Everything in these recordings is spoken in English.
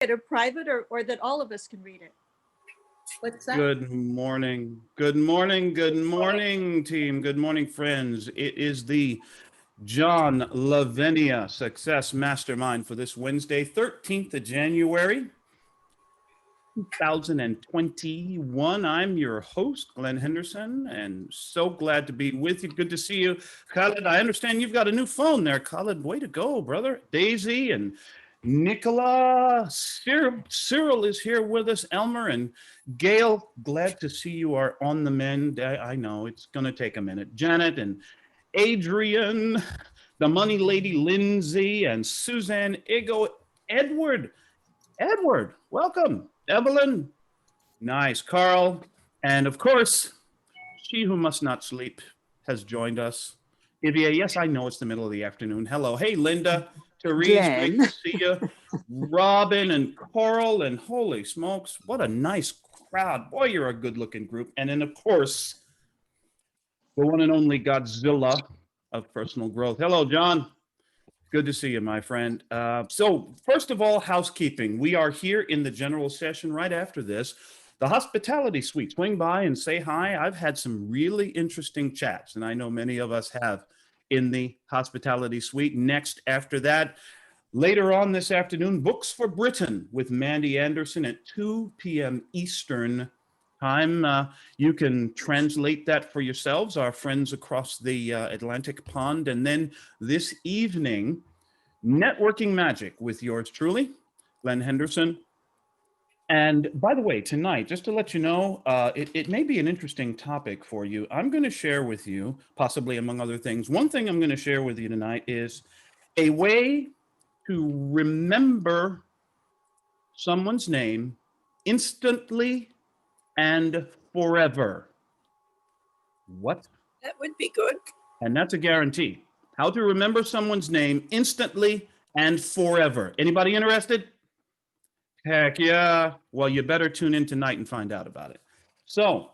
it a private or that all of us can read it? What's that? Good morning. Good morning. Good morning, team. Good morning, friends. It is the John Lavenia Success Mastermind for this Wednesday, 13th of January, 2021. I'm your host, Glen Henderson, and so glad to be with you. Good to see you. Khaled, I understand you've got a new phone there. Khaled, way to go, brother. Daisy and Nicola, Cyril is here with us, Elmer and Gail, glad to see you are on the mend. I know it's going to take a minute. Janet and Adrian, the money lady, Lindsay and Suzanne, Igo, Edward, welcome. Evelyn, nice. Carl, and of course, she who must not sleep has joined us. Ivia, yes, I know it's the middle of the afternoon. Hello. Hey, Linda. Therese, great to see you. Robin and Coral, and holy smokes, what a nice crowd. Boy, you're a good-looking group. And then, of course, the one and only Godzilla of personal growth. Hello, John. Good to see you, my friend. So first of all, housekeeping. We are here in the general session right after this. The hospitality suite. Swing by and say hi. I've had some really interesting chats, and I know many of us have in the hospitality suite. Next, after that, later on this afternoon, Books for Britain with Mandy Anderson at 2 p.m. Eastern time. You can translate that for yourselves, our friends across the Atlantic pond. And then this evening, Networking Magic with yours truly, Glen Henderson. And by the way, tonight, just to let you know, it may be an interesting topic for you. I'm going to share with you, possibly among other things, one thing I'm going to share with you tonight is a way to remember someone's name instantly and forever. What? That would be good. And that's a guarantee. How to remember someone's name instantly and forever. Anybody interested? Heck yeah. Well, you better tune in tonight and find out about it. So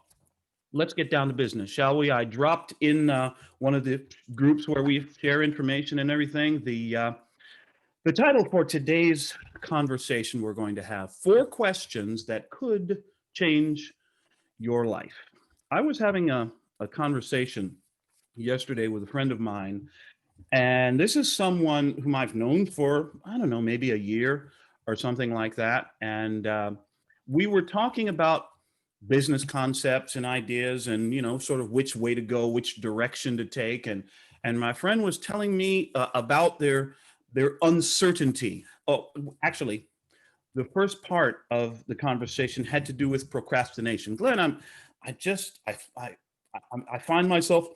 let's get down to business, shall we? I dropped in one of the groups where we share information and everything. The title for today's conversation we're going to have, 4 questions that could change your life. I was having a conversation yesterday with a friend of mine, and this is someone whom I've known for, I don't know, maybe a year or something like that. And we were talking about business concepts and ideas and, you know, sort of which way to go, which direction to take. And my friend was telling me about their uncertainty. Oh, actually, the first part of the conversation had to do with procrastination. Glenn, I find myself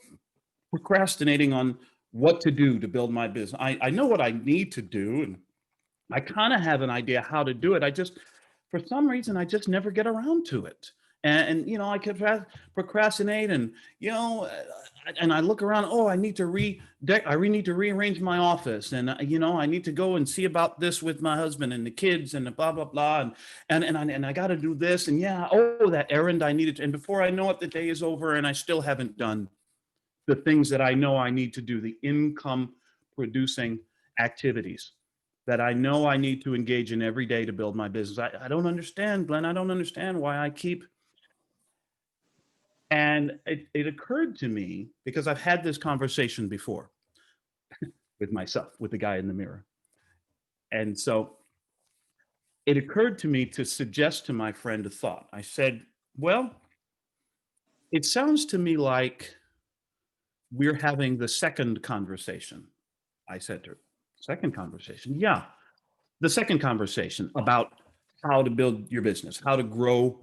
procrastinating on what to do to build my business. I know what I need to do, and I kind of have an idea how to do it. For some reason, I just never get around to it. And you know, I could procrastinate, and you know, and I look around. Oh, I need to rearrange my office, and you know, I need to go and see about this with my husband and the kids, and the blah blah blah, and I got to do this, and yeah, oh, that errand I needed, and before I know it, the day is over, and I still haven't done the things that I know I need to do, the income producing activities that I know I need to engage in every day to build my business. I don't understand, Glenn. I don't understand why I keep. And it occurred to me, because I've had this conversation before with myself, with the guy in the mirror. And so it occurred to me to suggest to my friend a thought. I said, well, it sounds to me like we're having the second conversation. I said to her, second conversation? Yeah, the second conversation about how to build your business, how to grow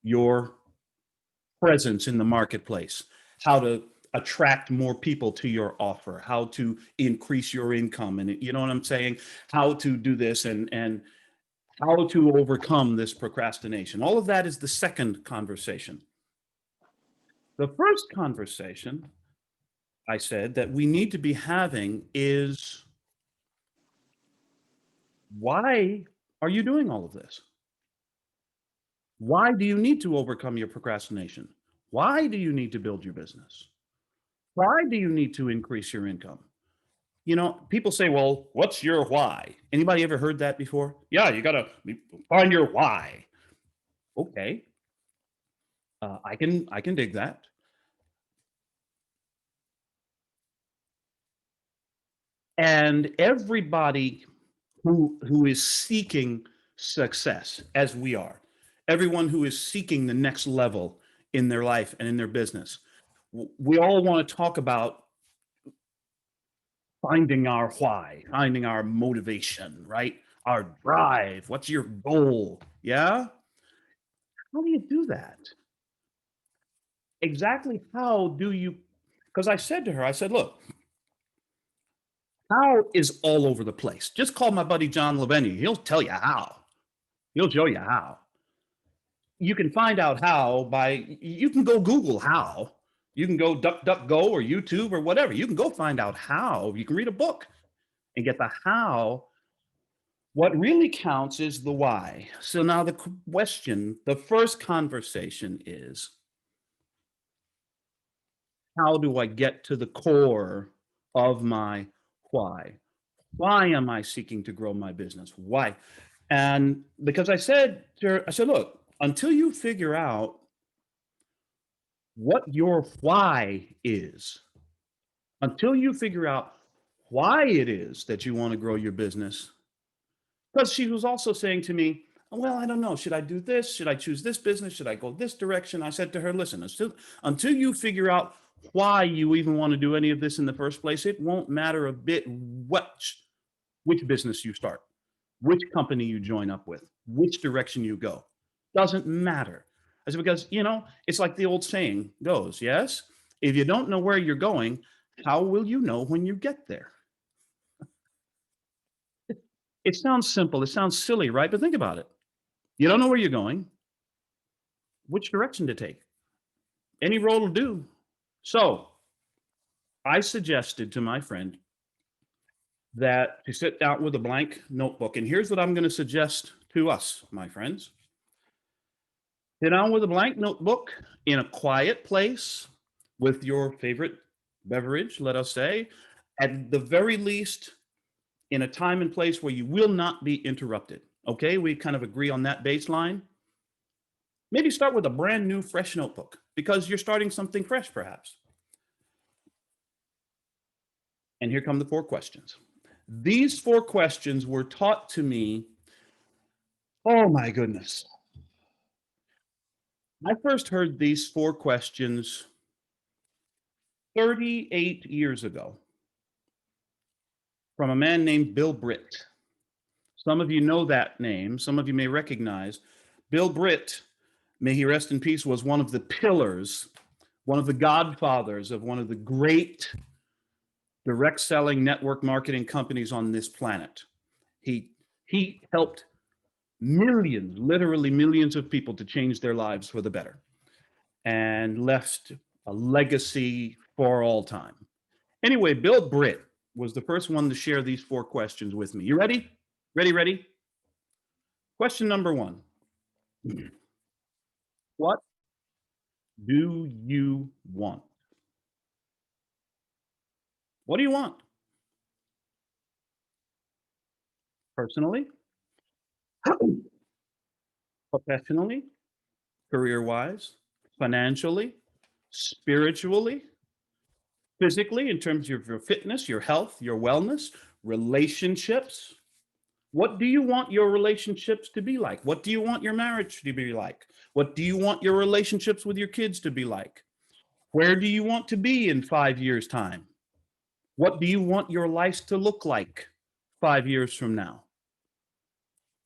your presence in the marketplace, how to attract more people to your offer, how to increase your income. And you know what I'm saying? How to do this and how to overcome this procrastination. All of that is the second conversation. The first conversation I said that we need to be having is, why are you doing all of this? Why do you need to overcome your procrastination? Why do you need to build your business? Why do you need to increase your income? people say, well, what's your why? Anybody ever heard that before? Yeah, you got to find your why. Okay. I can dig that. And everybody who is seeking success, as we are, everyone who is seeking the next level in their life and in their business, we all want to talk about finding our why, finding our motivation, right? Our drive. What's your goal? Yeah. How do you do that? Exactly how do you? Because I said to her, I said, look, how is all over the place. Just call my buddy John Lavenia. He'll tell you how. He'll show you how. You can find out how you can go Google how. You can go DuckDuckGo or YouTube or whatever. You can go find out how. You can read a book and get the how. What really counts is the why. So now the first conversation is, how do I get to the core of my why? Why am I seeking to grow my business? Why? And because I said to her, I said, look, until you figure out what your why is, until you figure out why it is that you want to grow your business, because she was also saying to me, well, I don't know, should I do this? Should I choose this business? Should I go this direction? I said to her, listen, until you figure out why you even want to do any of this in the first place, it won't matter a bit which business you start, which company you join up with, which direction you go. Doesn't matter. I said, because, it's like the old saying goes, yes? If you don't know where you're going, how will you know when you get there? It sounds simple. It sounds silly, right? But think about it. You don't know where you're going, which direction to take. Any road will do. So I suggested to my friend that to sit down with a blank notebook. And here's what I'm going to suggest to us, my friends. Sit down with a blank notebook in a quiet place with your favorite beverage, let us say, at the very least, in a time and place where you will not be interrupted. Okay, we kind of agree on that baseline. Maybe start with a brand new, fresh notebook because you're starting something fresh, perhaps. And here come the 4 questions. These 4 questions were taught to me. Oh my goodness. I first heard these 4 questions 38 years ago from a man named Bill Britt. Some of you know that name. Some of you may recognize. Bill Britt, may he rest in peace, was one of the pillars, one of the godfathers of one of the great direct selling network marketing companies on this planet. He helped millions, literally millions of people to change their lives for the better and left a legacy for all time. Anyway, Bill Britt was the first one to share these 4 questions with me. You ready? Ready? Question number 1. What do you want? What do you want? Personally, professionally, career-wise, financially, spiritually, physically, in terms of your fitness, your health, your wellness, relationships. What do you want your relationships to be like? What do you want your marriage to be like? What do you want your relationships with your kids to be like? Where do you want to be in 5 years' time? What do you want your life to look like 5 years from now?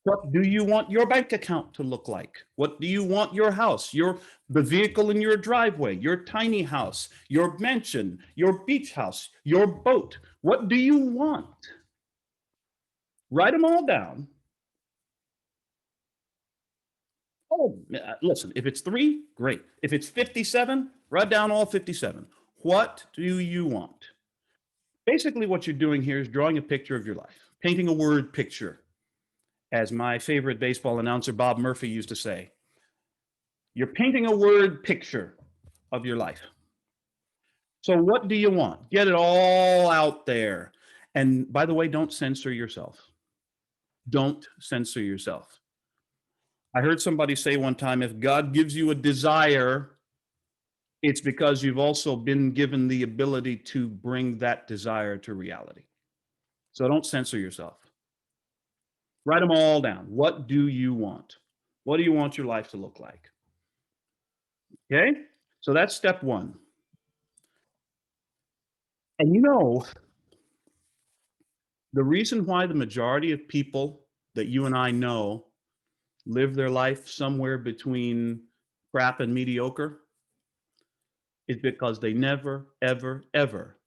What do you want your bank account to look like? What do you want your house, the vehicle in your driveway, your tiny house, your mansion, your beach house, your boat? What do you want? Write them all down. Oh, listen, if it's 3, great. If it's 57, write down all 57. What do you want? Basically, what you're doing here is drawing a picture of your life, painting a word picture. As my favorite baseball announcer, Bob Murphy, used to say, you're painting a word picture of your life. So what do you want? Get it all out there. And by the way, don't censor yourself. Don't censor yourself. I heard somebody say one time, if God gives you a desire, it's because you've also been given the ability to bring that desire to reality. So don't censor yourself. Write them all down. What do you want? What do you want your life to look like? Okay? So that's step one. And you know, the reason why the majority of people that you and I know live their life somewhere between crap and mediocre is because they never, ever, ever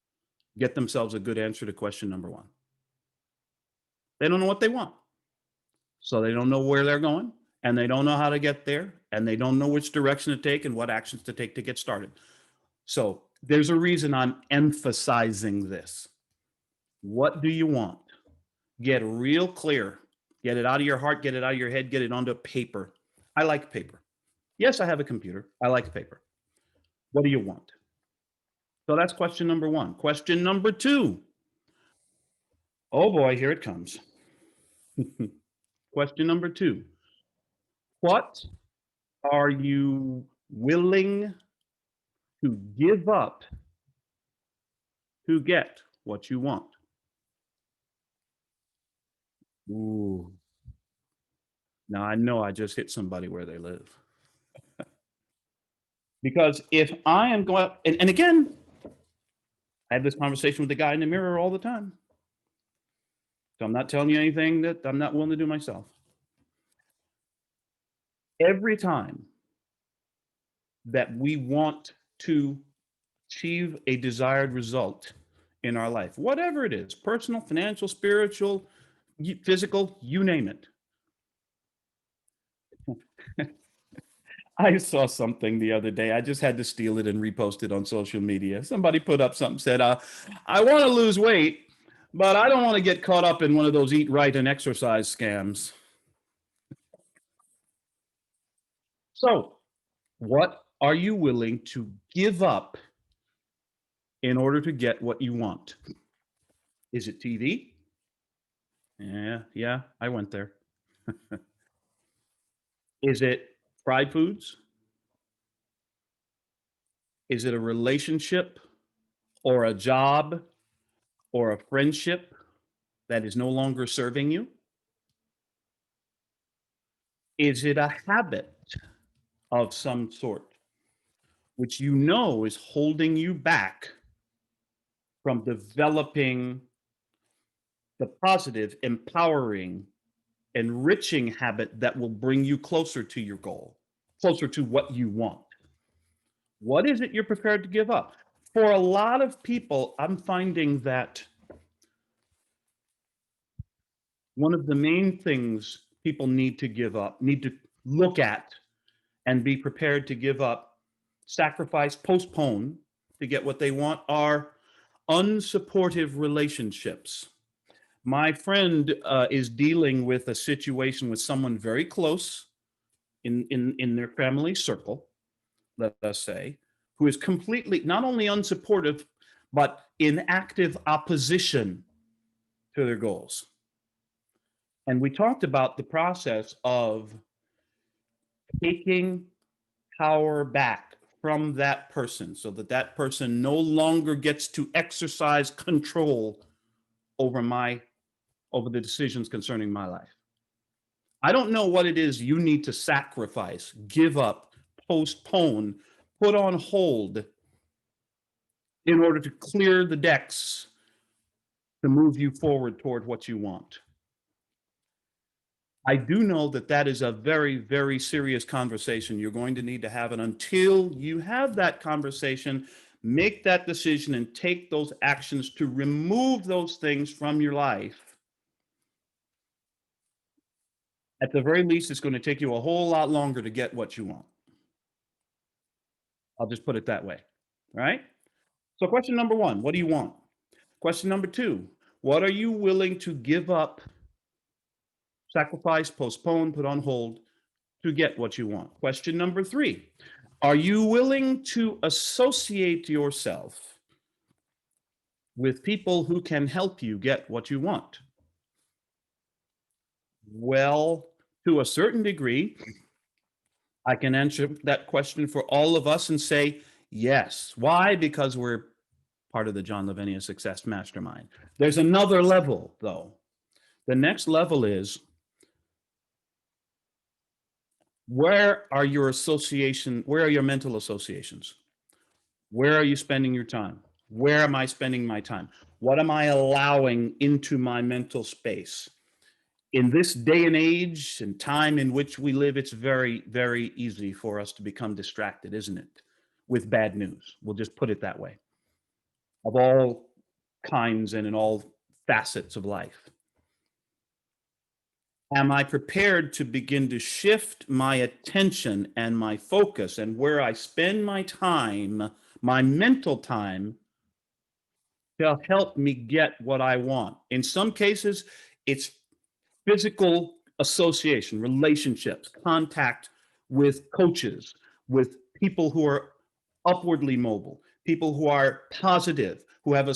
get themselves a good answer to question number one. They don't know what they want. So they don't know where they're going, and they don't know how to get there, and they don't know which direction to take and what actions to take to get started. So there's a reason I'm emphasizing this. What do you want? Get real clear. Get it out of your heart, get it out of your head, get it onto paper. I like paper. Yes, I have a computer. I like paper. What do you want? So that's question number one. Question number two. Oh boy, here it comes. Question number two. What are you willing to give up to get what you want? Ooh. Now I know I just hit somebody where they live. Because if I am going, and again, I have this conversation with the guy in the mirror all the time. So I'm not telling you anything that I'm not willing to do myself. Every time that we want to achieve a desired result in our life, whatever it is, personal, financial, spiritual, physical, you name it. I saw something the other day. I just had to steal it and repost it on social media. Somebody put up something, said, I want to lose weight, but I don't want to get caught up in one of those eat right and exercise scams. So, what are you willing to give up in order to get what you want? Is it TV? Yeah, I went there. Is it fried foods? Is it a relationship or a job or a friendship that is no longer serving you? Is it a habit of some sort which you know is holding you back from developing the positive, empowering, enriching habit that will bring you closer to your goal, closer to what you want? What is it you're prepared to give up? For a lot of people, I'm finding that one of the main things people need to give up, need to look at and be prepared to give up, sacrifice, postpone to get what they want are unsupportive relationships. My friend is dealing with a situation with someone very close in their family circle, let us say, who is completely not only unsupportive, but in active opposition to their goals. And we talked about the process of taking power back from that person so that that person no longer gets to exercise control over the decisions concerning my life. I don't know what it is you need to sacrifice, give up, postpone, put on hold in order to clear the decks to move you forward toward what you want. I do know that that is a very, very serious conversation you're going to need to have. And until you have that conversation, make that decision and take those actions to remove those things from your life. At the very least, it's going to take you a whole lot longer to get what you want. I'll just put it that way, right? So question number one, what do you want? Question number two, what are you willing to give up, sacrifice, postpone, put on hold to get what you want? Question number three, are you willing to associate yourself with people who can help you get what you want? Well, to a certain degree, I can answer that question for all of us and say yes. Why? Because we're part of the John Lavenia Success Mastermind. There's another level, though. The next level is, where are your mental associations? Where are you spending your time? Where am I spending my time? What am I allowing into my mental space? In this day and age and time in which we live, it's very, very easy for us to become distracted, isn't it? With bad news. We'll just put it that way. Of all kinds and in all facets of life. Am I prepared to begin to shift my attention and my focus and where I spend my time, my mental time, to help me get what I want? In some cases, it's physical association, relationships, contact with coaches, with people who are upwardly mobile, people who are positive, who have the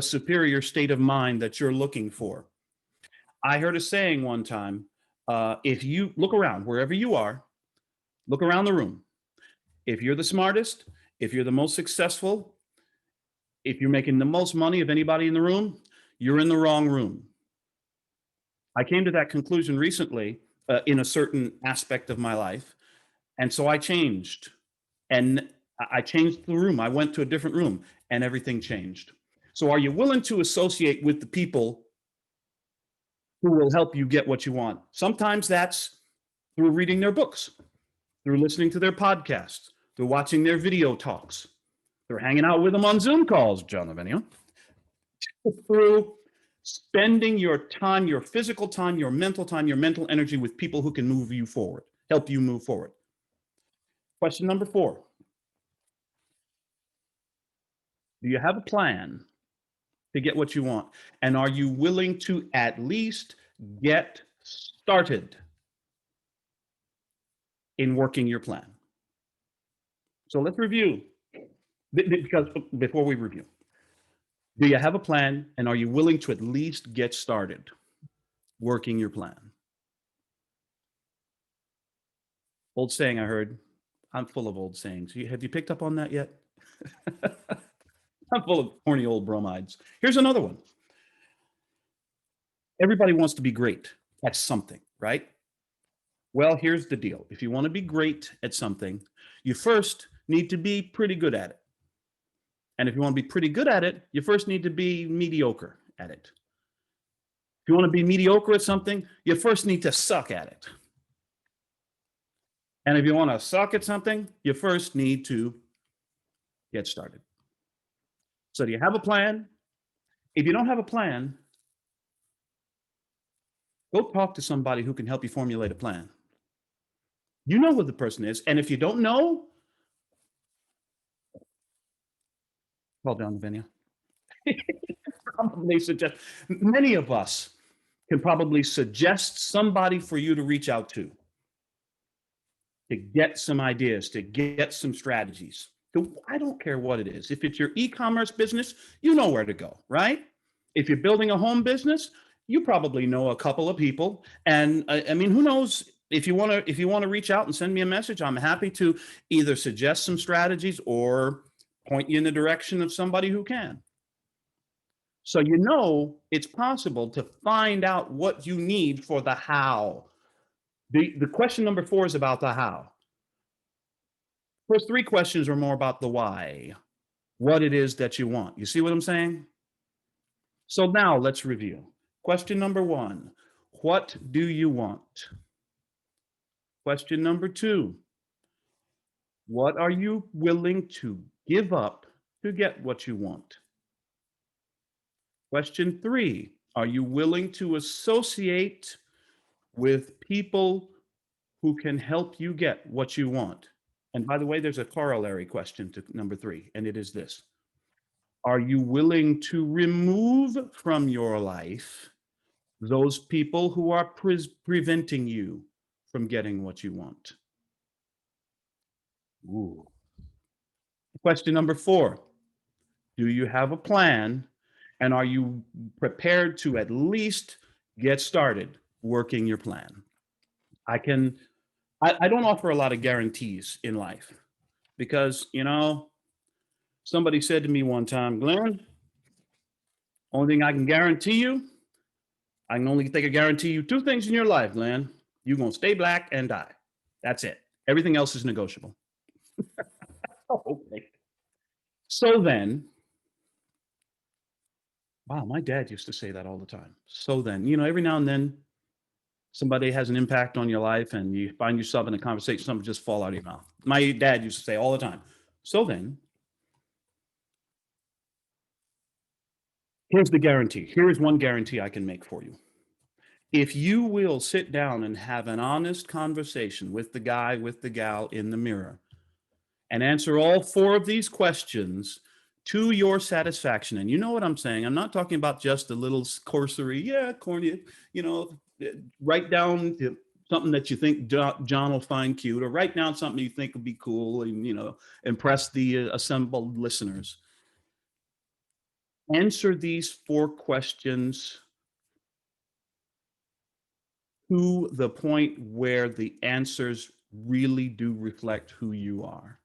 superior state of mind that you're looking for. I heard a saying one time, if you look around, wherever you are, look around the room. If you're the smartest, if you're the most successful, if you're making the most money of anybody in the room, you're in the wrong room. I came to that conclusion recently in a certain aspect of my life. And so I changed. And I changed the room. I went to a different room and everything changed. So are you willing to associate with the people who will help you get what you want? Sometimes that's through reading their books, through listening to their podcasts, through watching their video talks, through hanging out with them on Zoom calls, John Lavenia, through spending your time, your physical time, your mental energy with people who can move you forward, help you move forward. Question number 4. Do you have a plan to get what you want? And are you willing to at least get started in working your plan? So let's review, because before we review, do you have a plan and are you willing to at least get started working your plan? Old saying I heard. I'm full of old sayings. Have you picked up on that yet? I'm full of horny old bromides. Here's another one. Everybody wants to be great at something, right? Well, here's the deal. If you want to be great at something, you first need to be pretty good at it. And if you want to be pretty good at it, you first need to be mediocre at it. If you want to be mediocre at something, you first need to suck at it. And if you want to suck at something, you first need to get started. So do you have a plan? If you don't have a plan, go talk to somebody who can help you formulate a plan. You know who the person is. And if you don't know, call down Lavenia. Probably suggest, many of us can probably suggest somebody for you to reach out to get some ideas, to get some strategies. I don't care what it is. If it's your e-commerce business, you know where to go, right? If you're building a home business, you probably know a couple of people. And I mean, who knows? If you want to reach out and send me a message, I'm happy to either suggest some strategies or point you in the direction of somebody who can. So you know it's possible to find out what you need for the how. The question number 4 is about the how. First 3 questions are more about the why, what it is that you want. You see what I'm saying? So now let's review. Question number 1, what do you want? Question number 2, what are you willing to give up to get what you want? Question 3, are you willing to associate with people who can help you get what you want? And by the way, there's a corollary question to number 3, and it is this. Are you willing to remove from your life those people who are preventing you from getting what you want? Ooh. Question number 4. Do you have a plan? And are you prepared to at least get started working your plan? I don't offer a lot of guarantees in life because, somebody said to me one time, Glenn, only thing I can guarantee you, I can only think I guarantee you two things in your life, Glenn. You're going to stay black and die. That's it. Everything else is negotiable. Oh, okay. So then, wow, my dad used to say that all the time. So then, every now and then somebody has an impact on your life and you find yourself in a conversation, something just fall out of your mouth. My dad used to say all the time. So then, here's the guarantee. Here is one guarantee I can make for you. If you will sit down and have an honest conversation with the guy, with the gal in the mirror, and answer all four of these questions to your satisfaction. And you know what I'm saying? I'm not talking about just a little cursory, corny, write down something that you think John will find cute, or write down something you think would be cool and, impress the assembled listeners. Answer these four questions to the point where the answers really do reflect who you are.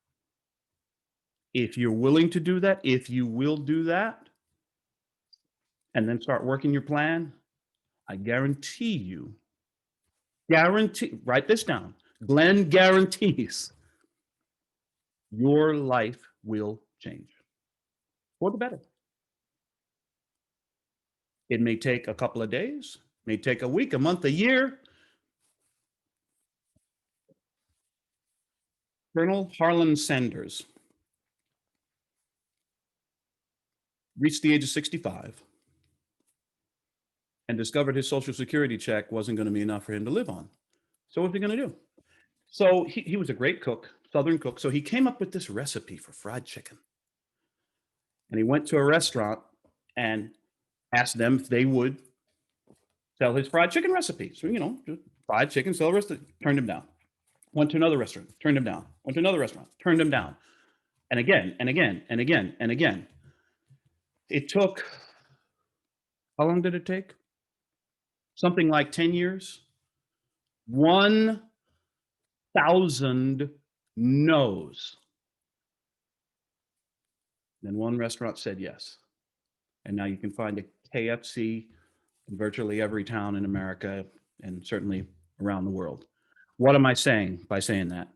If you're willing to do that, if you will do that, and then start working your plan, I guarantee you, write this down. Glen guarantees your life will change for the better. It may take a couple of days, may take a week, a month, a year. Colonel Harlan Sanders reached the age of 65 and discovered his Social Security check wasn't going to be enough for him to live on. So what's he going to do? So he was a great cook, Southern cook. So he came up with this recipe for fried chicken. And he went to a restaurant and asked them if they would sell his fried chicken recipe. So, just fried chicken, sell the recipe, turned him down. Went to another restaurant, turned him down. Went to another restaurant, turned him down. And again, and again, and again, and again. It took, how long did it take? Something like 10 years. 1,000 no's. Then one restaurant said yes. And now you can find a KFC in virtually every town in America and certainly around the world. What am I saying by saying that?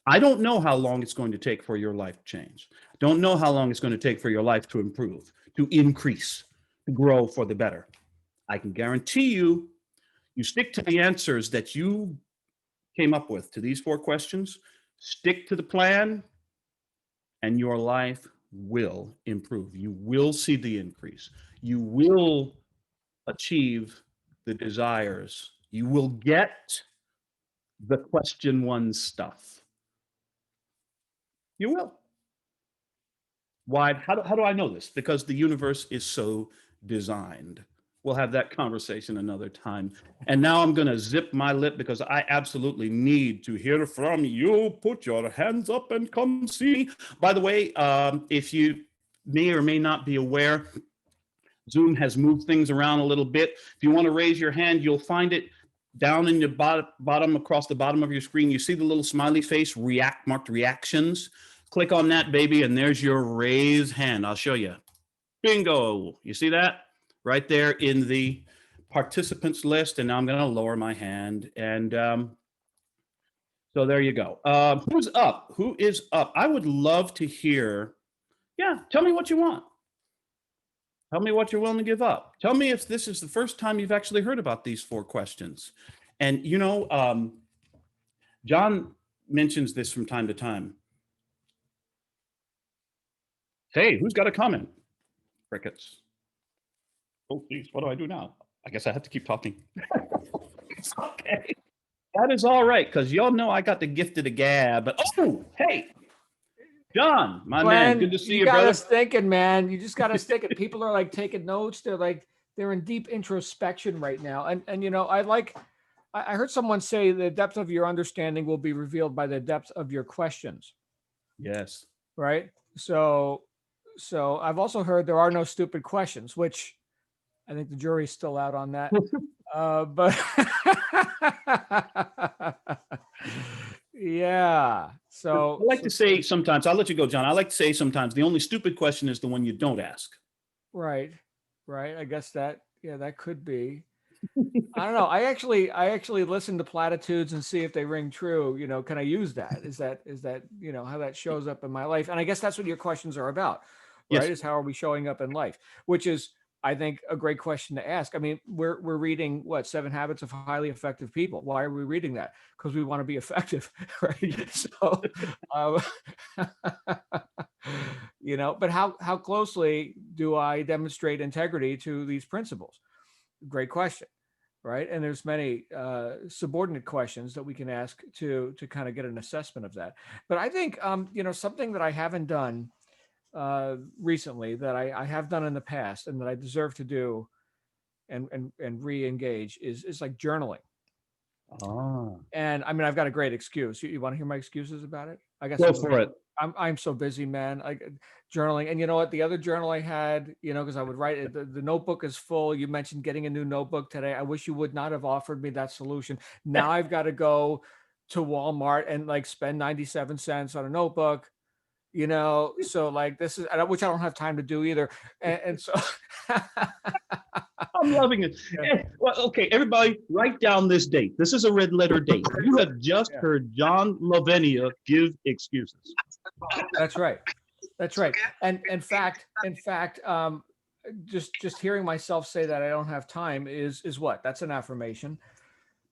I don't know how long it's going to take for your life to change. Don't know how long it's going to take for your life to improve, to increase, to grow for the better. I can guarantee you, you stick to the answers that you came up with to these four questions, stick to the plan, and your life will improve. You will see the increase. You will achieve the desires. You will get the question one stuff. You will. Why? How do I know this? Because the universe is so designed. We'll have that conversation another time. And now I'm going to zip my lip because I absolutely need to hear from you. Put your hands up and come see me. By the way, if you may or may not be aware, Zoom has moved things around a little bit. If you want to raise your hand, you'll find it down in the bottom across the bottom of your screen. You see the little smiley face marked reactions. Click on that, baby, and there's your raise hand. I'll show you. Bingo. You see that? Right there in the participants list. And now I'm going to lower my hand. And so there you go. Who's up? Who is up? I would love to hear. Yeah, tell me what you want. Tell me what you're willing to give up. Tell me if this is the first time you've actually heard about these four questions. And, John mentions this from time to time. Hey, who's got a comment? Crickets. Oh, geez, what do I do now? I guess I have to keep talking. It's okay. That is all right, because y'all know I got the gift of the gab. But, oh, hey, John, my man, good to see you, got brother. us thinking, man. You just got us thinking. People are taking notes. They're in deep introspection right now. And I heard someone say the depth of your understanding will be revealed by the depth of your questions. Yes. Right. So so I've also heard there are no stupid questions, which I think the jury's still out on that. But yeah. So I like to say sometimes, I'll let you go, John. I like to say sometimes the only stupid question is the one you don't ask. right. I guess that, yeah, that could be. I don't know. I actually listen to platitudes and see if they ring true. You know, can I use that? Is that, how that shows up in my life? And I guess that's what your questions are about, right? Yes. Is how are we showing up in life? Which is, I think, a great question to ask. I mean, we're reading what, 7 Habits of Highly Effective People. Why are we reading that? Because we want to be effective, right? So, um, but how closely do I demonstrate integrity to these principles? Great question, right? And there's many subordinate questions that we can ask to kind of get an assessment of that. But I think something that I haven't done recently that I have done in the past and that I deserve to do and re-engage is like journaling. Ah, And I mean, I've got a great excuse. You want to hear my excuses about it? I guess go for it. I'm so busy, man. Journaling, and you know what? The other journal I had, because I would write it. The notebook is full. You mentioned getting a new notebook today. I wish you would not have offered me that solution. Now I've got to go to Walmart and like spend 97 cents on a notebook. So like this is, which I don't have time to do either. And so I'm loving it. Yeah. Well, okay, everybody, write down this date. This is a red letter date. You have just Yeah. heard John Lavenia give excuses. That's right. That's right. And in fact, just hearing myself say that I don't have time is what? That's an affirmation.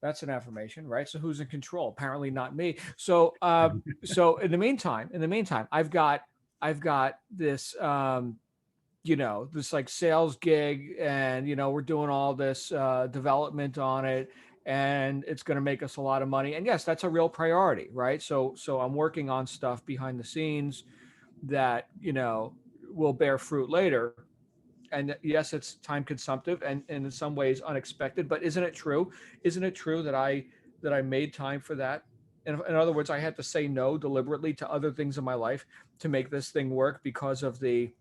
That's an affirmation, right? So who's in control? Apparently not me. So so in the meantime, I've got this this like sales gig, and we're doing all this development on it, and it's going to make us a lot of money. And yes, that's a real priority, right? So I'm working on stuff behind the scenes that will bear fruit later. And yes, it's time consumptive and in some ways unexpected, but isn't it true that I made time for that? In other words, I had to say no deliberately to other things in my life to make this thing work because of the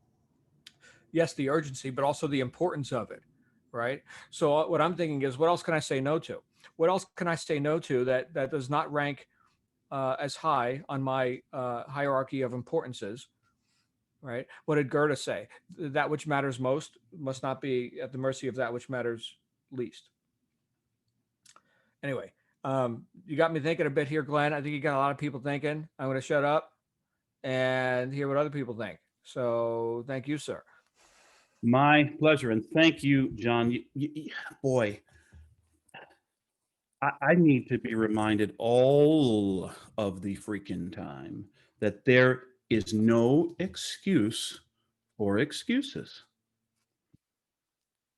urgency, but also the importance of it, right? So what I'm thinking is, what else can I say no to? What else can I say no to that does not rank as high on my hierarchy of importances, right? What did Goethe say? That which matters most must not be at the mercy of that which matters least. Anyway, you got me thinking a bit here, Glenn. I think you got a lot of people thinking. I'm going to shut up and hear what other people think. So thank you, sir. My pleasure. And thank you, John. Boy, I need to be reminded all of the freaking time that there is no excuse for excuses.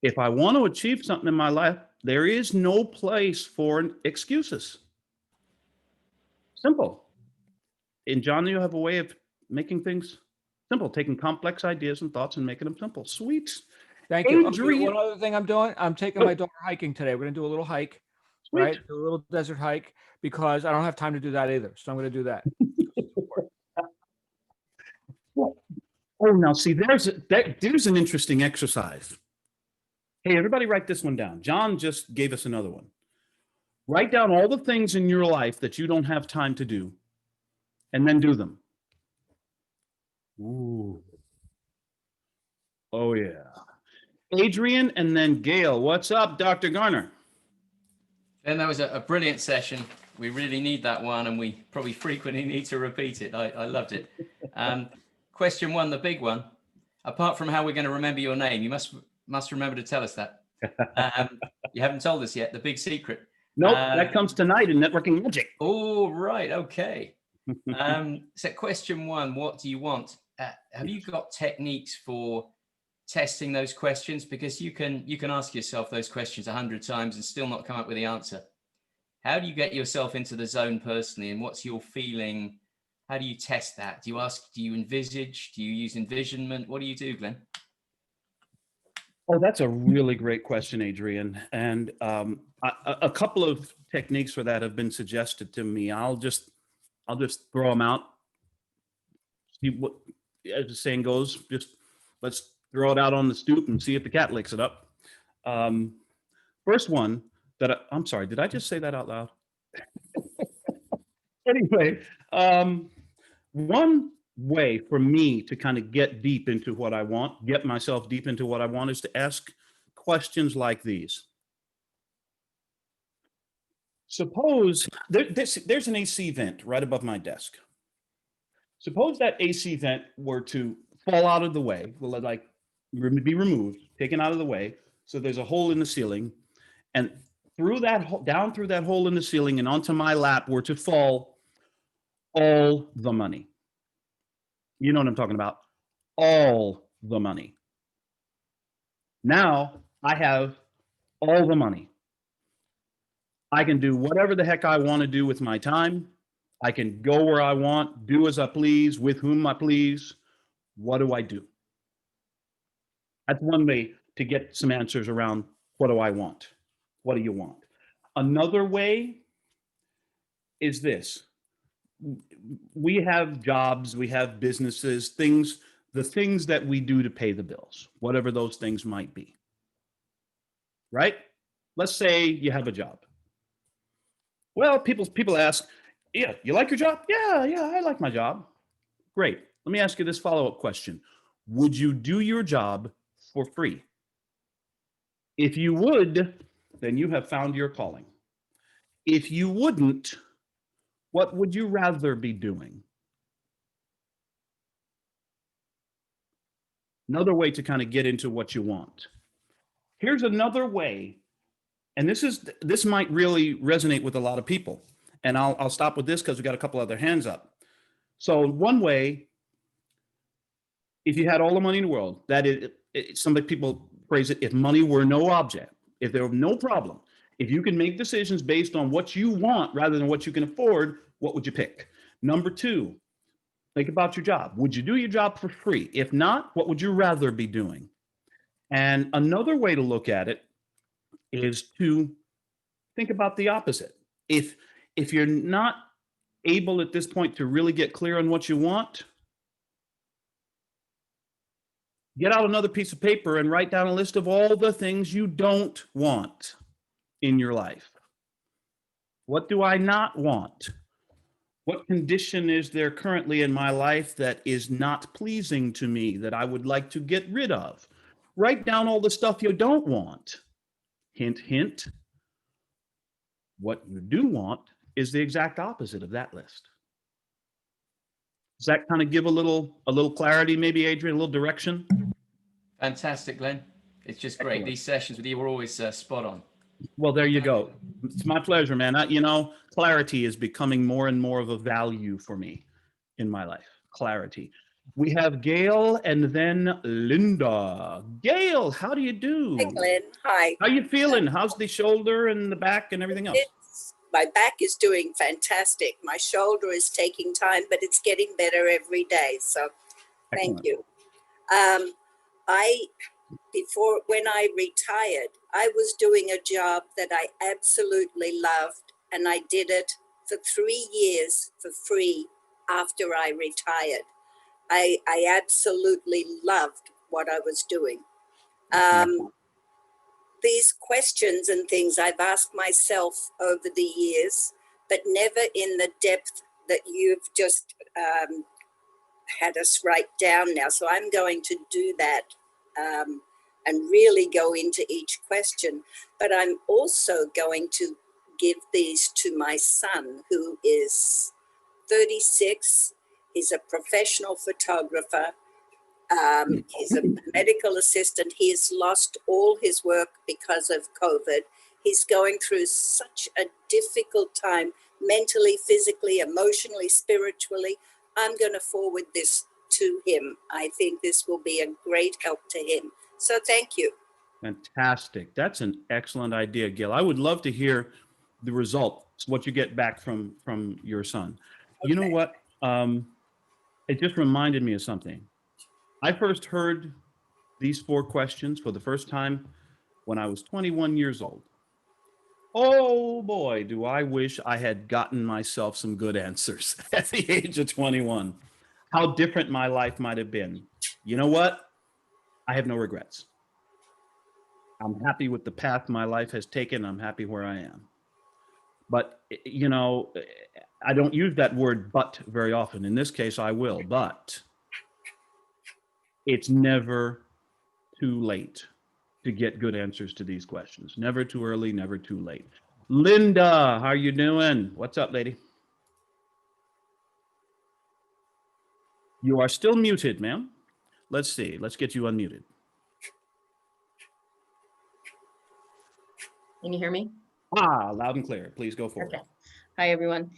If I want to achieve something in my life, there is no place for excuses. Simple. And John, you have a way of making things simple, taking complex ideas and thoughts and making them simple. Sweet. Thank you. Okay, Adrian. one other thing I'm doing, I'm taking my daughter hiking today. We're going to do a little hike, Sweet. right? Do a little desert hike because I don't have time to do that either. So I'm going to do that. Oh, now see, there's an interesting exercise. Hey, everybody write this one down. John just gave us another one. Write down all the things in your life that you don't have time to do, and then do them. Ooh. Oh, yeah. Adrian and then Gail. What's up, Dr. Garner? And that was a brilliant session. We really need that one, and we probably frequently need to repeat it. I loved it. Question one, the big one. Apart from how we're going to remember your name, you must remember to tell us that. You haven't told us yet, the big secret. Nope, that comes tonight in Networking Magic. Oh, right. Okay. So question one, what do you want? Have you got techniques for testing those questions? Because you can ask yourself those questions 100 times and still not come up with the answer. How do you get yourself into the zone personally? And what's your feeling? How do you test that? Do you envisage? Do you use envisionment? What do you do, Glenn? Oh, that's a really great question, Adrian. And a couple of techniques for that have been suggested to me. I'll just throw them out. See as the saying goes, just let's throw it out on the stoop and see if the cat licks it up. First one I'm sorry, did I just say that out loud? Anyway, one way for me to kind of get deep into what I want, get myself deep into what I want, is to ask questions like these. Suppose there's an AC vent right above my desk. Suppose that AC vent were to fall out of the way, like be removed, taken out of the way. So there's a hole in the ceiling, and down through that hole in the ceiling and onto my lap were to fall all the money. You know what I'm talking about? All the money. Now I have all the money. I can do whatever the heck I want to do with my time. I can go where I want, do as I please, with whom I please. What do I do? That's one way to get some answers around what do I want? What do you want? Another way is this. We have jobs, we have businesses, the things that we do to pay the bills, whatever those things might be. Right? Let's say you have a job. Well, people ask, yeah, you like your job? Yeah, I like my job. Great. Let me ask you this follow-up question. Would you do your job for free? If you would, then you have found your calling. If you wouldn't, what would you rather be doing? Another way to kind of get into what you want. Here's another way, and this might really resonate with a lot of people. And I'll stop with this because we got a couple other hands up. So one way, if you had all the money in the world, that is, some people phrase it, if money were no object, if there were no problem, if you can make decisions based on what you want rather than what you can afford, what would you pick? Number two, think about your job. Would you do your job for free? If not, what would you rather be doing? And another way to look at it is to think about the opposite. If you're not able at this point to really get clear on what you want, get out another piece of paper and write down a list of all the things you don't want in your life. What do I not want? What condition is there currently in my life that is not pleasing to me that I would like to get rid of? Write down all the stuff you don't want. Hint, hint. What you do want is the exact opposite of that list. Does that kind of give a little clarity, maybe, Adrian, a little direction? Fantastic, Glenn. It's just great. Excellent. These sessions with you were always spot on. Well, there you go. It's my pleasure, man. Clarity is becoming more and more of a value for me in my life. Clarity. We have Gail and then Linda. Gail, how do you do? Hi, Glenn. Hi. How you feeling? How's the shoulder and the back and everything else? My back is doing fantastic. My shoulder is taking time, but it's getting better every day. So thank Excellent. you. When I retired, I was doing a job that I absolutely loved, and I did it for 3 years for free after I retired. I absolutely loved what I was doing. These questions and things I've asked myself over the years, but never in the depth that you've just had us write down now. So I'm going to do that and really go into each question. But I'm also going to give these to my son, who is 36. He's a professional photographer. He's a medical assistant. He has lost all his work because of COVID. He's going through such a difficult time, mentally, physically, emotionally, spiritually. I'm going to forward this to him. I think this will be a great help to him. So thank you. Fantastic. That's an excellent idea, Gil. I would love to hear the results, what you get back from your son. Okay. You know what? It just reminded me of something. I first heard these 4 questions for the first time when I was 21 years old. Oh boy, do I wish I had gotten myself some good answers at the age of 21. how different my life might have been. You know what? I have no regrets. I'm happy with the path my life has taken. I'm happy where I am. But, you know, I don't use that word but very often. In this case, I will. But it's never too late to get good answers to these questions. Never too early, never too late. Linda, how are you doing? What's up, lady? You are still muted, ma'am. Let's see. Let's get you unmuted. Can you hear me? Loud and clear. Please go forward. Okay. Hi, everyone.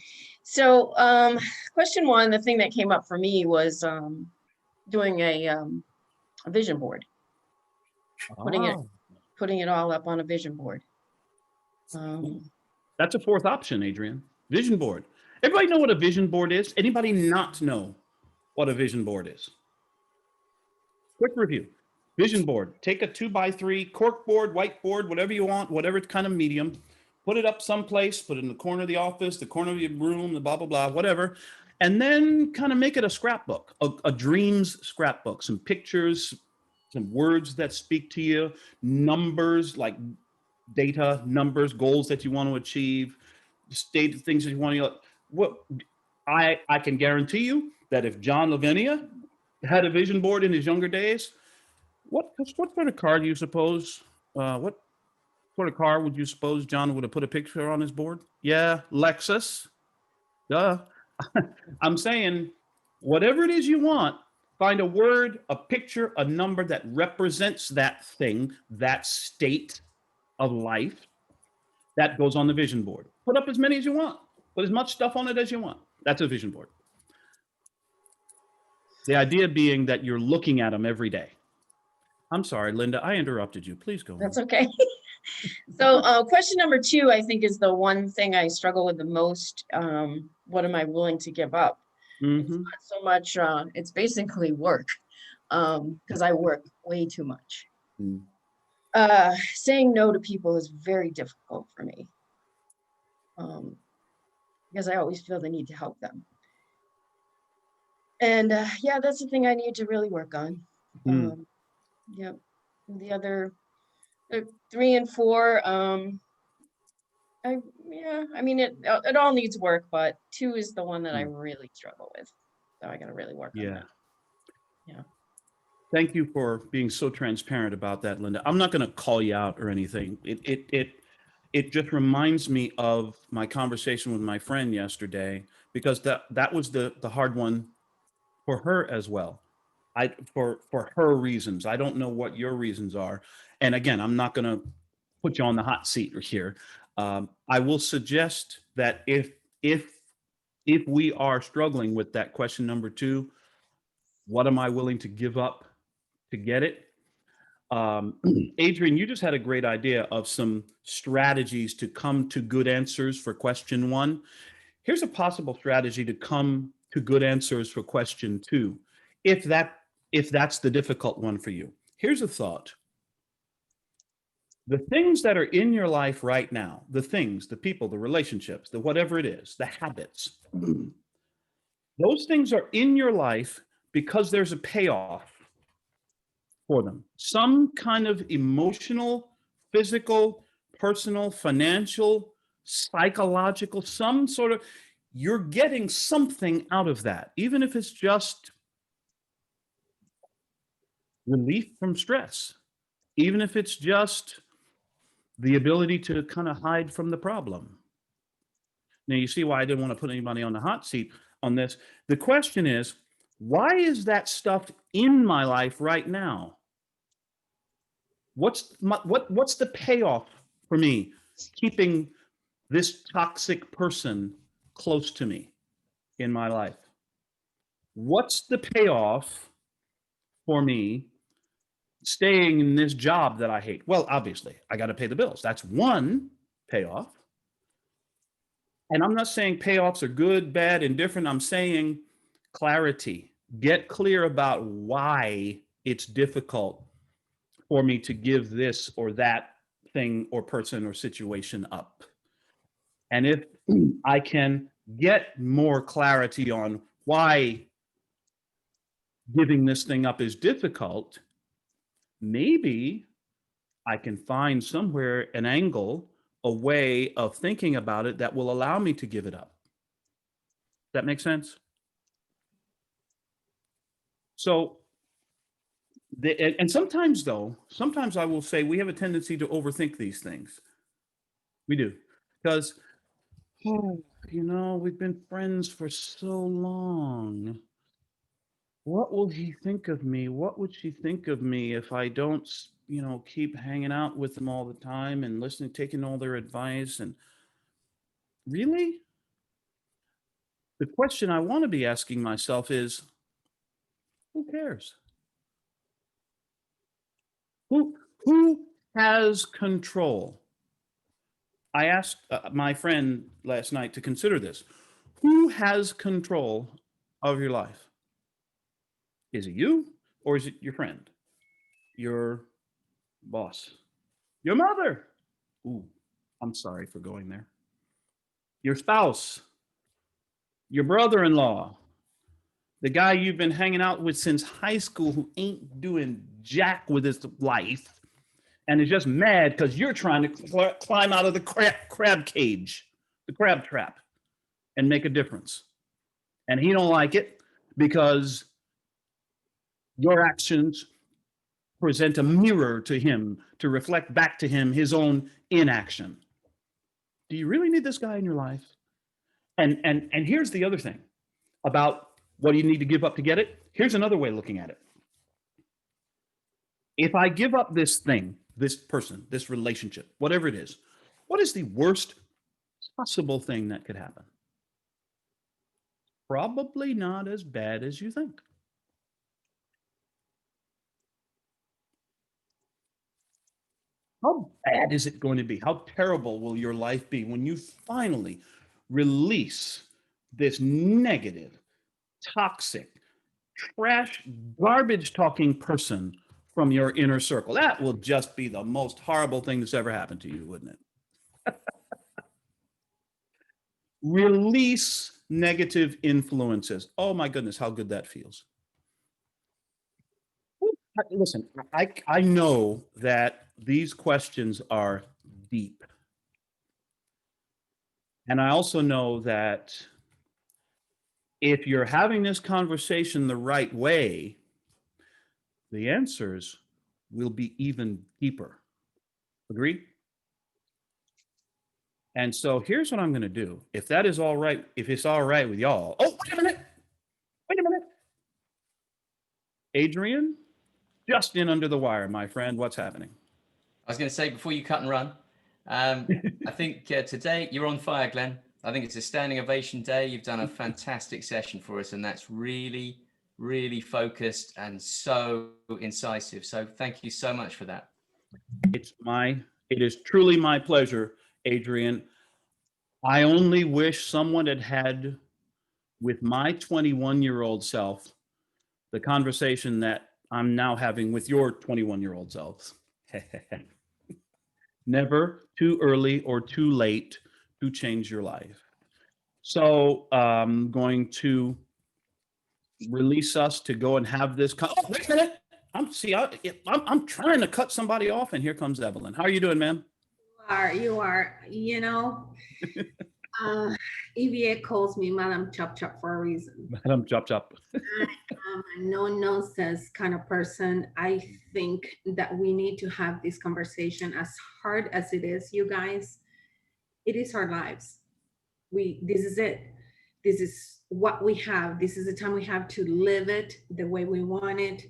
So question one, the thing that came up for me was doing a vision board, putting it all up on a vision board. That's a fourth option, Adrian. Vision board. Everybody know what a vision board is? Anybody not know what a vision board is? Quick review. Vision board. Take a 2x3 cork board, whiteboard, whatever you want, whatever kind of medium. Put it up someplace, put it in the corner of the office, the corner of your room, the blah, blah, blah, whatever. And then kind of make it a scrapbook, a dreams scrapbook, some pictures, some words that speak to you, numbers like data, numbers, goals that you want to achieve, state things that you want to, what I can guarantee you that if John Lavenia had a vision board in his younger days, what sort of car do you suppose, what sort of car would you suppose John would have put a picture on his board? Yeah, Lexus. Duh. I'm saying whatever it is you want, find a word, a picture, a number that represents that thing, that state of life that goes on the vision board. Put up as many as you want. Put as much stuff on it as you want. That's a vision board. The idea being that you're looking at them every day. I'm sorry, Linda, I interrupted you. Please go on. That's okay. So question number two, I think, is the one thing I struggle with the most. What am I willing to give up? It's not so much, it's basically work, because I work way too much. Saying no to people is very difficult for me, because I always feel the need to help them. And yeah, that's the thing I need to really work on. Yeah, the other 3 and 4, I mean, it all needs work, but 2 is the one that I really struggle with. So I got to really work on that. Yeah. Thank you for being so transparent about that, Linda. I'm not going to call you out or anything. It just reminds me of my conversation with my friend yesterday, because that was the hard one for her as well. For her reasons. I don't know what your reasons are. And again, I'm not going to put you on the hot seat here. I will suggest that if we are struggling with that question number 2, what am I willing to give up to get it? Adrian, you just had a great idea of some strategies to come to good answers for question 1. Here's a possible strategy to come to good answers for question 2, if that's the difficult one for you. Here's a thought. The things that are in your life right now, the things, the people, the relationships, the whatever it is, the habits, those things are in your life because there's a payoff for them. Some kind of emotional, physical, personal, financial, psychological, some sort of, you're getting something out of that, even if it's just relief from stress, even if it's just the ability to kind of hide from the problem. Now, you see why I didn't want to put anybody on the hot seat on this. The question is, why is that stuff in my life right now? What's the payoff for me keeping this toxic person close to me in my life? What's the payoff for me staying in this job that I hate? Well, obviously, I got to pay the bills. That's one payoff. And I'm not saying payoffs are good, bad, indifferent. I'm saying clarity. Get clear about why it's difficult for me to give this or that thing or person or situation up. And if I can get more clarity on why giving this thing up is difficult, maybe I can find somewhere an angle, a way of thinking about it that will allow me to give it up. That makes sense? So, and sometimes though, sometimes I will say we have a tendency to overthink these things. We do. Because, we've been friends for so long. What will he think of me? What would she think of me if I don't, keep hanging out with them all the time and listening, taking all their advice? And really? The question I want to be asking myself is, who cares? Who has control? I asked my friend last night to consider this. Who has control of your life? Is it you, or is it your friend, your boss, your mother? Ooh, I'm sorry for going there. Your spouse, your brother-in-law, the guy you've been hanging out with since high school who ain't doing jack with his life and is just mad because you're trying to climb out of the crab cage, the crab trap, and make a difference. And he don't like it because your actions present a mirror to him to reflect back to him his own inaction. Do you really need this guy in your life? And here's the other thing about what do you need to give up to get it? Here's another way of looking at it. If I give up this thing, this person, this relationship, whatever it is, what is the worst possible thing that could happen? Probably not as bad as you think. How bad is it going to be? How terrible will your life be when you finally release this negative, toxic, trash, garbage talking person from your inner circle? That will just be the most horrible thing that's ever happened to you, wouldn't it? Release negative influences. Oh my goodness, how good that feels. Listen, I know that these questions are deep. And I also know that if you're having this conversation the right way, the answers will be even deeper. Agree? And so here's what I'm going to do. If that is all right, if it's all right with y'all. Oh, wait a minute. Adrian, just in under the wire, my friend. What's happening? I was going to say, before you cut and run, I think today you're on fire, Glenn. I think it's a standing ovation day. You've done a fantastic session for us, and that's really, really focused and so incisive. So thank you so much for that. It is truly my pleasure, Adrian. I only wish someone had with my 21-year-old self the conversation that I'm now having with your 21-year-old self. Never too early or too late to change your life. So I'm going to release us to go and have this. Oh, wait a minute. I'm trying to cut somebody off, and here comes Evelyn. How are you doing, ma'am? You are, EVA calls me Madam Chop Chop for a reason. Madam Chop Chop. I'm a no-nonsense kind of person. I think that we need to have this conversation, as hard as it is, you guys. It is our lives. This is it. This is what we have. This is the time we have to live it the way we want it.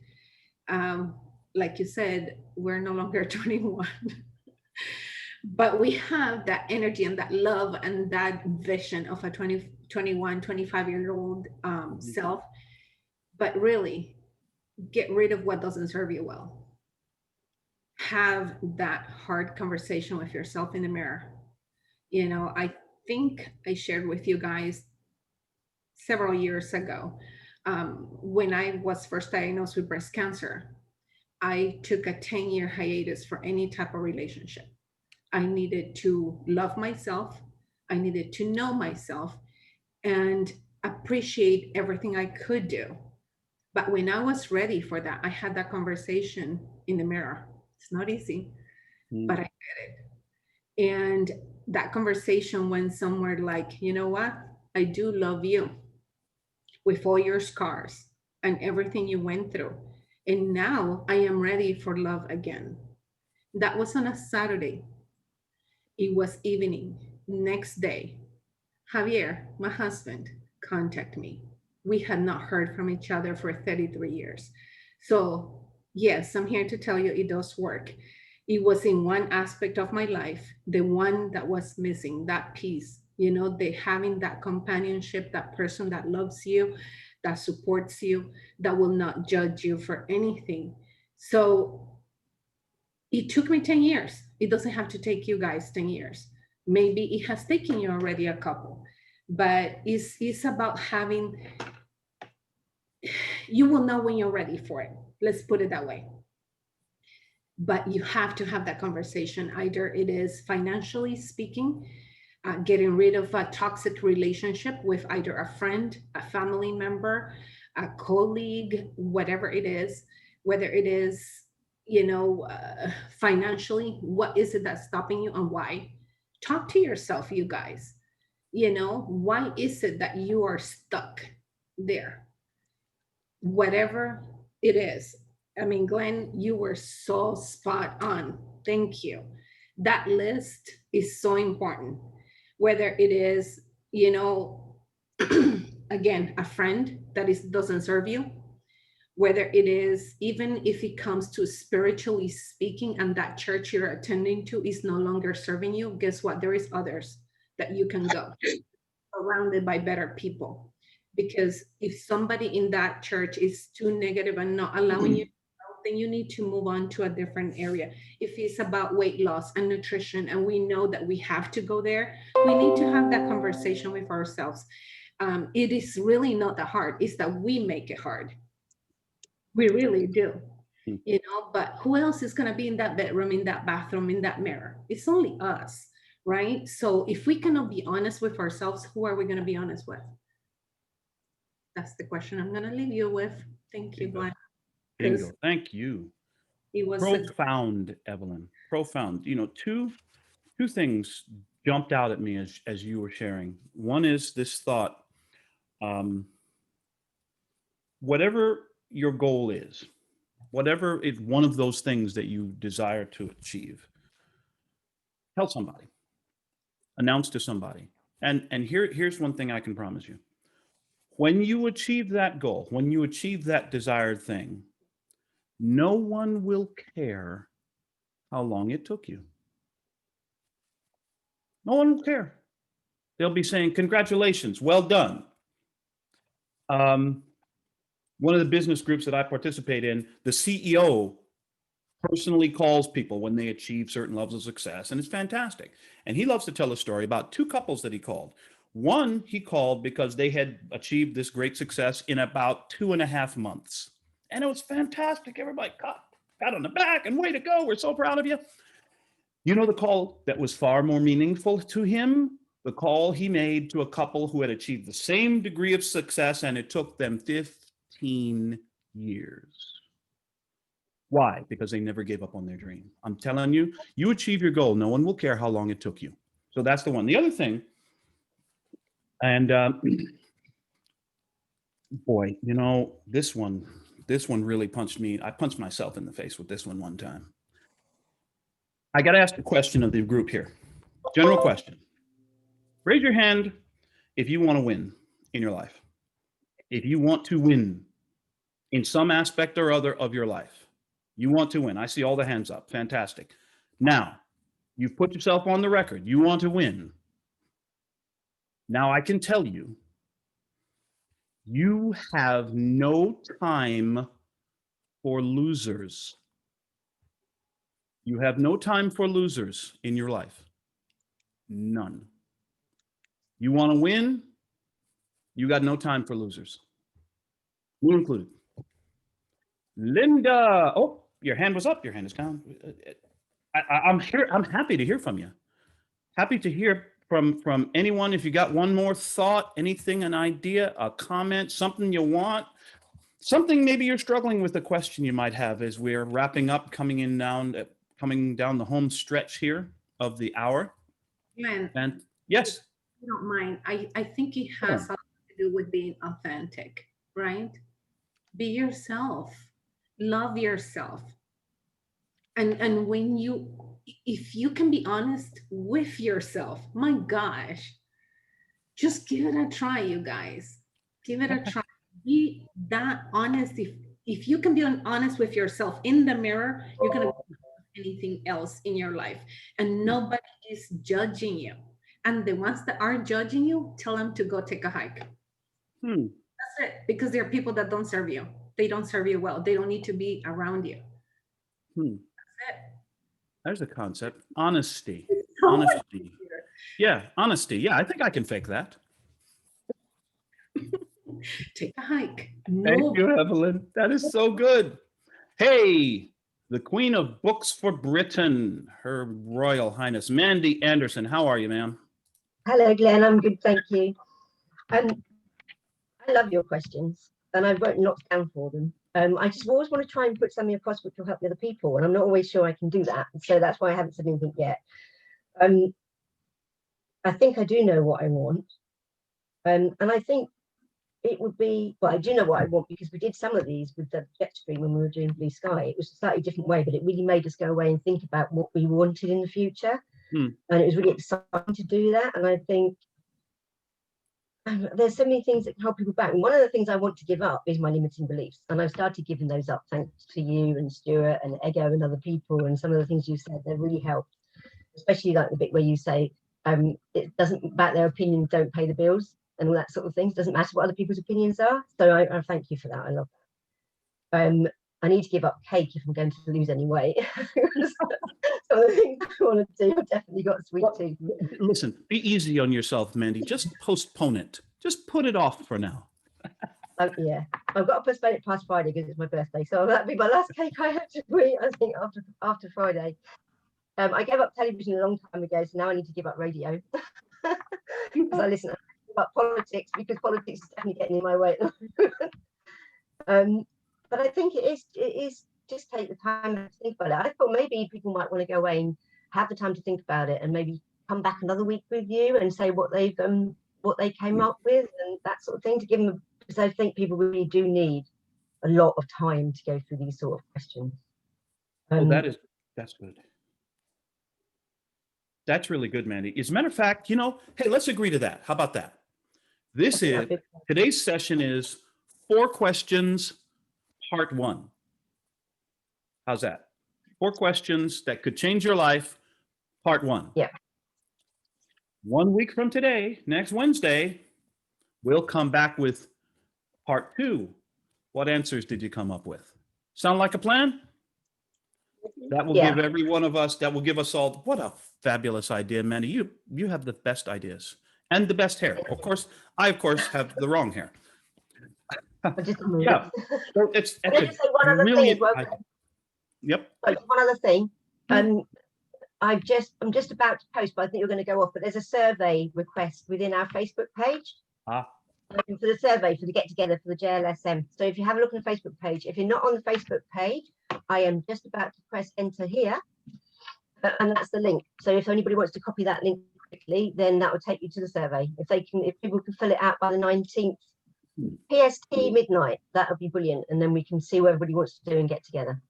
Like you said, we're no longer 21. But we have that energy and that love and that vision of a 21, 25-year-old self. But really, get rid of what doesn't serve you well. Have that hard conversation with yourself in the mirror. I think I shared with you guys several years ago, when I was first diagnosed with breast cancer, I took a 10-year hiatus for any type of relationship. I needed to love myself. I needed to know myself and appreciate everything I could do But when I was ready for that, I had that conversation in the mirror. It's not easy, but I did it. And that conversation went somewhere like, you know what? I do love you with all your scars and everything you went through. And now I am ready for love again. That was on a Saturday. It was evening. Next day, Javier, my husband, contacted me. We had not heard from each other for 33 years. So yes, I'm here to tell you it does work. It was in one aspect of my life, the one that was missing, that piece, you know, the having that companionship, that person that loves you, that supports you, that will not judge you for anything. So it took me 10 years. It doesn't have to take you guys 10 years. Maybe it has taken you already a couple, but it's about having, you will know when you're ready for it. Let's put it that way. But you have to have that conversation. Either it is financially speaking, getting rid of a toxic relationship with either a friend, a family member, a colleague, whatever it is, whether it is, you know, financially, what is it that's stopping you and why? Talk to yourself, you guys. You know, why is it that you are stuck there? Whatever it is. I mean, Glenn, you were so spot on. Thank you. That list is so important. Whether it is, you know, again, a friend that doesn't serve you, whether it is, even if it comes to spiritually speaking and that church you're attending to is no longer serving you, guess what? There is others that you can go, surrounded by better people. Because if somebody in that church is too negative and not allowing you, then you need to move on to a different area. If it's about weight loss and nutrition, and we know that we have to go there, we need to have that conversation with ourselves. It is really not that hard. It's that we make it hard. We really do, you know, but who else is going to be in that bedroom, in that bathroom, in that mirror? It's only us, right? So if we cannot be honest with ourselves, who are we going to be honest with? That's the question I'm going to leave you with. Thank you, Glenn. Bingo. Thank you. It was Profound, Evelyn. Profound. You know, two things jumped out at me as you were sharing. One is this thought, whatever your goal is, whatever is one of those things that you desire to achieve, tell somebody, announce to somebody. And here's one thing I can promise you. When you achieve that goal, when you achieve that desired thing, no one will care how long it took you. No one will care. They'll be saying, congratulations, well done. One of the business groups that I participate in, the CEO personally calls people when they achieve certain levels of success, and it's fantastic. And he loves to tell a story about two couples that he called. One, he called because they had achieved this great success in about 2.5 months. And it was fantastic. Everybody got on the back and way to go. We're so proud of you. You know the call that was far more meaningful to him? The call he made to a couple who had achieved the same degree of success, and it took them 15 years. Why? Because they never gave up on their dream. I'm telling you, you achieve your goal, no one will care how long it took you. So that's the one. The other thing, and boy, you know, this one really punched me. I punched myself in the face with this one time. I got to ask the question of the group here. General question. Raise your hand if you want to win in your life. If you want to win in some aspect or other of your life, you want to win. I see all the hands up. Fantastic. Now, you've put yourself on the record. You want to win. Now, I can tell you, you have no time for losers. You have no time for losers in your life. None. You want to win? You got no time for losers. You included. Linda, oh, your hand was up. Your hand is down. I'm here. I'm happy to hear from you. Happy to hear from anyone. If you got one more thought, anything, an idea, a comment, something you want, Something maybe you're struggling with, a question you might have as we're wrapping up, coming down the home stretch here of the hour. Glenn, And yes, if you don't mind, I think it has Sure. something to do with being authentic, right? Be yourself, love yourself. And when if you can be honest with yourself, my gosh, just give it a try, you guys. Give it a try. Be that honest. If you can be honest with yourself in the mirror, you're gonna be anything else in your life, and nobody is judging you. And the ones that are judging you, tell them to go take a hike. That's it. Because there are people that don't serve you. They don't serve you well. They don't need to be around you. That's it. There's a concept. Honesty. So much Honesty. easier. Yeah, honesty. Yeah, I think I can fake that. Take a hike. Thank you, Evelyn. That is so good. Hey, the Queen of Books for Britain, Her Royal Highness Mandy Anderson. How are you, ma'am? Hello, Glenn. I'm good, thank you. I love your questions, and I've written lots down for them. I just always want to try and put something across which will help the other people, and I'm not always sure I can do that. So that's why I haven't said anything yet. I think I do know what I want, and I think it would be, well, I do know what I want because we did some of these with the jet stream when we were doing Blue Sky. It was a slightly different way, but it really made us go away and think about what we wanted in the future. And it was really exciting to do that. And I think there's so many things that can hold people back. And one of the things I want to give up is my limiting beliefs. And I've started giving those up thanks to you and Stuart and Ego and other people. And some of the things you said, they really helped, especially like the bit where you say, it doesn't about their opinions don't pay the bills and all that sort of things. Doesn't matter what other people's opinions are. So I thank you for that. I love that. I need to give up cake if I'm going to lose any weight. Some of the things I want to do, I've definitely got a sweet tooth. Listen, be easy on yourself, Mandy. Just postpone it. Just put it off for now. Yeah, I've got to postpone it past Friday because it's my birthday. So that'll be my last cake I have to eat, I think, after Friday. I gave up television a long time ago, so now I need to give up radio. Because I listen about politics, because politics is definitely getting in my way. But I think it is just take the time to think about it. I thought maybe people might want to go away and have the time to think about it and maybe come back another week with you and say what they came up with and that sort of thing, to give them, because I think people really do need a lot of time to go through these sort of questions. That's good. That's really good, Mandy. As a matter of fact, hey, let's agree to that. How about that? Today's session is 4 questions, part 1. How's that? 4 questions that could change your life, part 1. Yeah. 1 week from today, next Wednesday, we'll come back with part 2. What answers did you come up with? Sound like a plan? That will give every one of us, that will give us all, what a fabulous idea, Mandy. You have the best ideas and the best hair. Of course, I have the wrong hair. Yeah. It's one other thing as well. Yep. One other thing. I'm just about to post, but I think you're going to go off. But there's a survey request within our Facebook page for the survey for the get together for the JLSM. So if you have a look on the Facebook page, if you're not on the Facebook page, I am just about to press enter here, and that's the link. So if anybody wants to copy that link quickly, then that will take you to the survey. If people can fill it out by the 19th PST midnight, that would be brilliant, and then we can see what everybody wants to do and get together.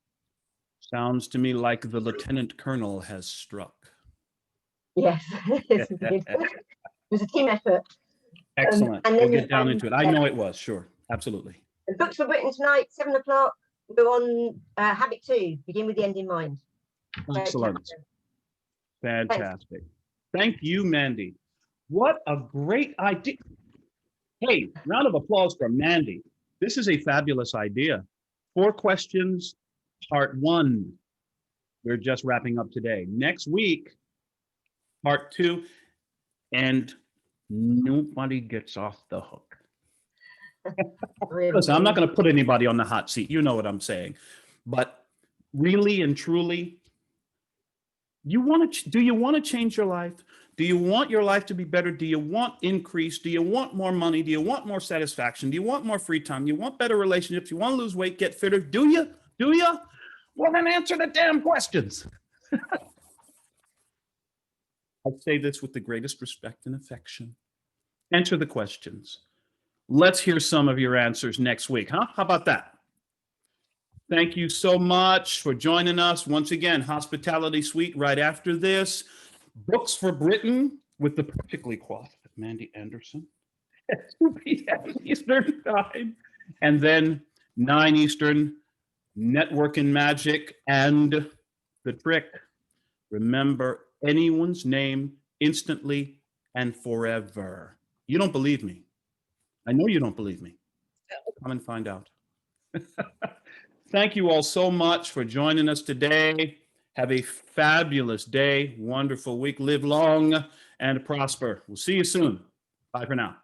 Sounds to me like the Lieutenant Colonel has struck. Yes, it was a team effort. Excellent. And We'll then get down into it. I know it was, sure. Absolutely. The Books for Britain tonight, 7 o'clock. We're on Habit 2, begin with the end in mind. Excellent. Fantastic. Thank you, Mandy. What a great idea. Hey, round of applause for Mandy. This is a fabulous idea. 4 questions, part 1. We're just wrapping up today. Next week, part 2, and nobody gets off the hook. Listen, I'm not going to put anybody on the hot seat. You know what I'm saying. But really and truly, do you want to change your life? Do you want your life to be better? Do you want increase? Do you want more money? Do you want more satisfaction? Do you want more free time? Do you want better relationships? You want to lose weight, get fitter? Do you? Do you? Well, then answer the damn questions. I say this with the greatest respect and affection. Answer the questions. Let's hear some of your answers next week, huh? How about that? Thank you so much for joining us. Once again, Hospitality Suite right after this. Books for Britain with the perfectly qualified Mandy Anderson at 2 p.m. Eastern Time. And then 9 Eastern, Network and Magic. And the trick, remember anyone's name instantly and forever. You don't believe me. I know you don't believe me. Come and find out. Thank you all so much for joining us today. Have a fabulous day, wonderful week. Live long and prosper. We'll see you soon. Bye for now.